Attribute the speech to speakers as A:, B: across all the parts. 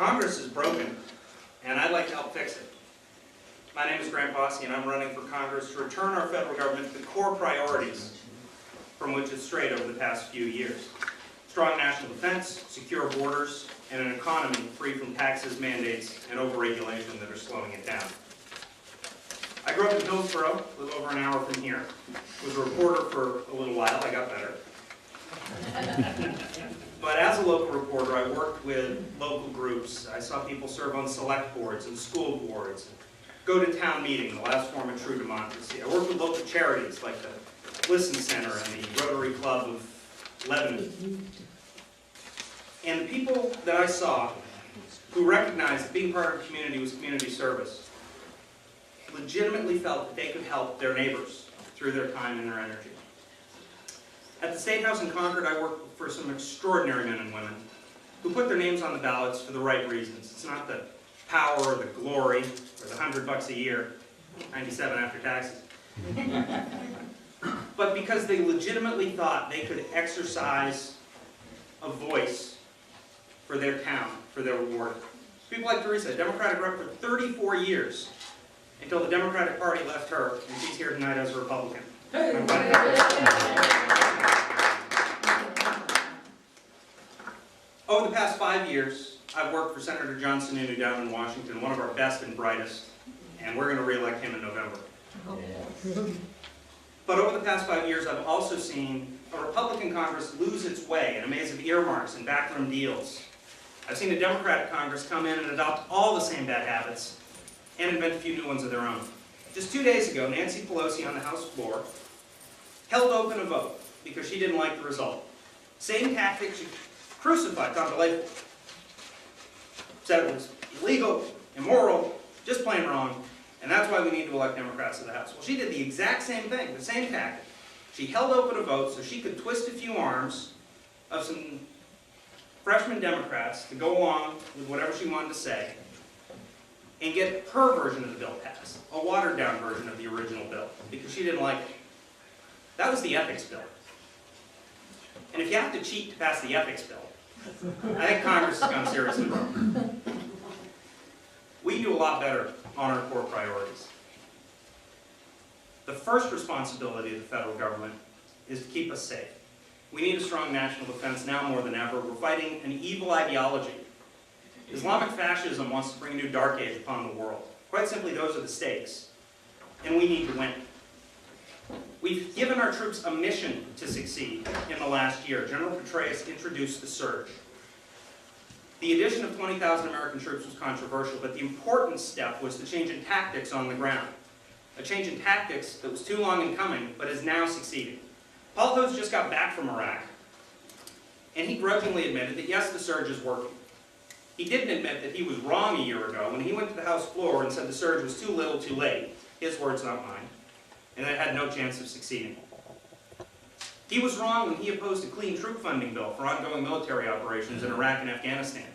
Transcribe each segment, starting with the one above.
A: Congress is broken, and I'd like to help fix it. My name is Bosse, and I'm running for Congress to return our federal government to the core priorities from which it's strayed over the past few years. Strong national defense, secure borders, and an economy free from taxes, mandates, and overregulation that are slowing it down. I grew up in Hillsborough, a little over an hour from here. Was a reporter for a little while. I got better. But as a local reporter, I worked with local groups. I saw people serve on select boards and school boards, go to town meeting, the last form of true democracy. I worked with local charities like the Listen Center and the Rotary Club of Lebanon. And the people that I saw who recognized that being part of a community was community service legitimately felt that they could help their neighbors through their time and their energy. At the State House in Concord, I worked for some extraordinary men and women who put their names on the ballots for the right reasons. It's not the power or the glory or the $100 a year, 97 after taxes, but because they legitimately thought they could exercise a voice for their town, for their ward. People like Teresa, a Democratic rep for 34 years, until the Democratic Party left her, and she's here tonight as a Republican. Over the past 5 years, I've worked for Senator John Sununu down in Washington, one of our best and brightest, and we're going to re-elect him in November. But over the past 5 years, I've also seen a Republican Congress lose its way in a maze of earmarks and backroom deals. I've seen a Democratic Congress come in and adopt all the same bad habits and invent a few new ones of their own. Just 2 days ago, Nancy Pelosi on the House floor held open a vote because she didn't like the result. Same tactic she crucified Tom DeLay for. Said it was illegal, immoral, just plain wrong, and that's why we need to elect Democrats to the House. Well, she did the exact same thing, the same tactic. She held open a vote so she could twist a few arms of some freshman Democrats to go along with whatever she wanted to say and get her version of the bill passed, a watered-down version of the original bill, because she didn't like it. That was the ethics bill. And if you have to cheat to pass the ethics bill, I think Congress has gone seriously wrong. We can do a lot better on our core priorities. The first responsibility of the federal government is to keep us safe. We need a strong national defense now more than ever. We're fighting an evil ideology. Islamic fascism wants to bring a new dark age upon the world. Quite simply, those are the stakes, and we need to win. We've given our troops a mission to succeed in the last year. General Petraeus introduced the surge. The addition of 20,000 American troops was controversial, but the important step was the change in tactics on the ground. A change in tactics that was too long in coming, but is now succeeding. Paul Hodes just got back from Iraq, and he grudgingly admitted that yes, the surge is working. He didn't admit that he was wrong a year ago when he went to the House floor and said the surge was too little, too late. His words, not mine. And that it had no chance of succeeding. He was wrong when he opposed a clean troop funding bill for ongoing military operations in Iraq and Afghanistan.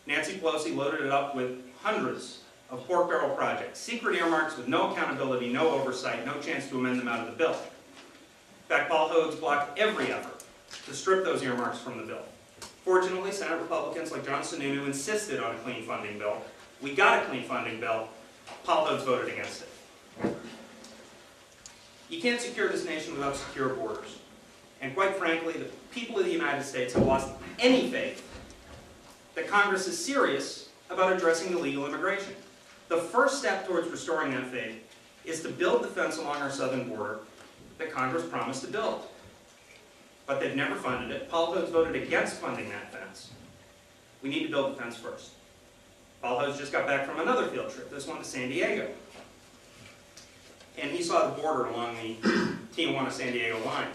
A: Nancy Pelosi loaded it up with hundreds of pork barrel projects, secret earmarks with no accountability, no oversight, no chance to amend them out of the bill. In fact, Paul Hodes blocked every effort to strip those earmarks from the bill. Fortunately, Senate Republicans like John Sununu insisted on a clean funding bill. We got a clean funding bill. Paul Hodes voted against it. You can't secure this nation without secure borders. And quite frankly, the people of the United States have lost any faith that Congress is serious about addressing illegal immigration. The first step towards restoring that faith is to build the fence along our southern border that Congress promised to build. But they've never funded it. Paul Hodes voted against funding that fence. We need to build the fence first. Paul Hodes just got back from another field trip, this one to San Diego. And he saw the border along the Tijuana-San Diego line.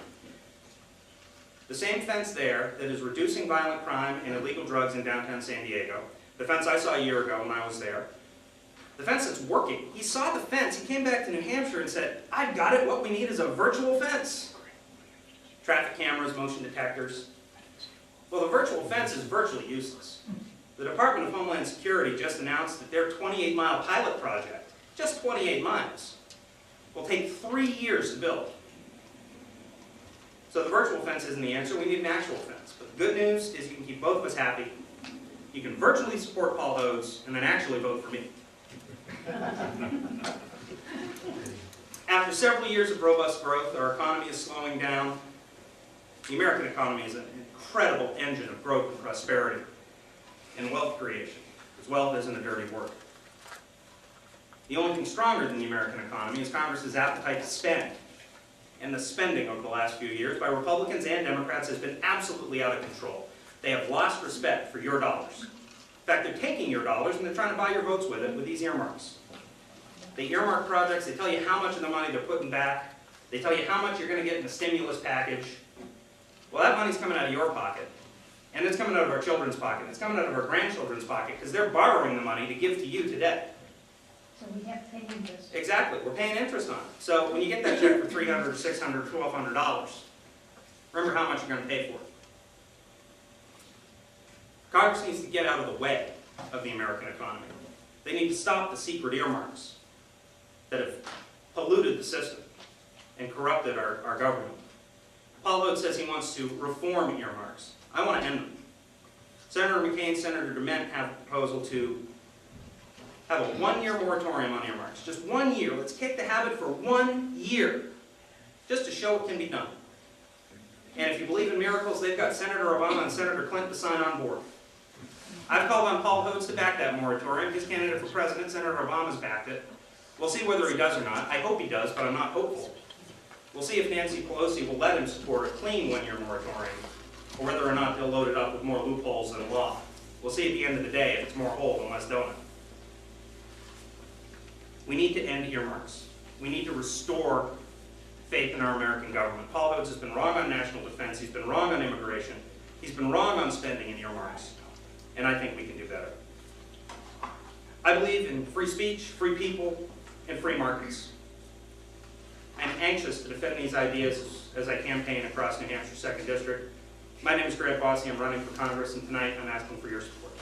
A: The same fence there that is reducing violent crime and illegal drugs in downtown San Diego, the fence I saw a year ago when I was there, the fence that's working. He saw the fence, he came back to New Hampshire and said, I've got it, what we need is a virtual fence. Traffic cameras, motion detectors. Well, the virtual fence is virtually useless. The Department of Homeland Security just announced that their 28-mile pilot project, just 28 miles, will take 3 years to build. So the virtual fence isn't the answer, we need an actual fence. But the good news is you can keep both of us happy. You can virtually support Paul Hodes and then actually vote for me. After several years of robust growth, our economy is slowing down. The American economy is an incredible engine of growth and prosperity and wealth creation, because wealth isn't a dirty word. The only thing stronger than the American economy is Congress's appetite to spend. And the spending over the last few years by Republicans and Democrats has been absolutely out of control. They have lost respect for your dollars. In fact, they're taking your dollars and they're trying to buy your votes with it with these earmarks. They earmark projects, they tell you how much of the money they're putting back, they tell you how much you're going to get in the stimulus package. Well, that money's coming out of your pocket, and it's coming out of our children's pocket, it's coming out of our grandchildren's pocket, because they're borrowing the money to give to you today.
B: So we have to pay interest.
A: Exactly, we're paying interest on it. So when you get that check for $300, $600, $1,200, remember how much you're going to pay for it. Congress needs to get out of the way of the American economy. They need to stop the secret earmarks that have polluted the system and corrupted our government. Paul Hodes says he wants to reform earmarks. I want to end them. Senator McCain, Senator DeMint have a proposal to have a one-year moratorium on earmarks. Just 1 year. Let's kick the habit for 1 year, just to show it can be done. And if you believe in miracles, they've got Senator Obama and Senator Clinton to sign on board. I've called on Paul Hodes to back that moratorium. His candidate for president, Senator Obama's backed it. We'll see whether he does or not. I hope he does, but I'm not hopeful. We'll see if Nancy Pelosi will let him support a clean one-year moratorium, or whether or not they'll load it up with more loopholes in law. We'll see at the end of the day if it's more hole than less donut. We need to end earmarks. We need to restore faith in our American government. Paul Hodes has been wrong on national defense. He's been wrong on immigration. He's been wrong on spending in earmarks. And I think we can do better. I believe in free speech, free people, and free markets. I'm anxious to defend these ideas as I campaign across New Hampshire's 2nd District. My name is Bosse. I'm running for Congress, and tonight I'm asking for your support.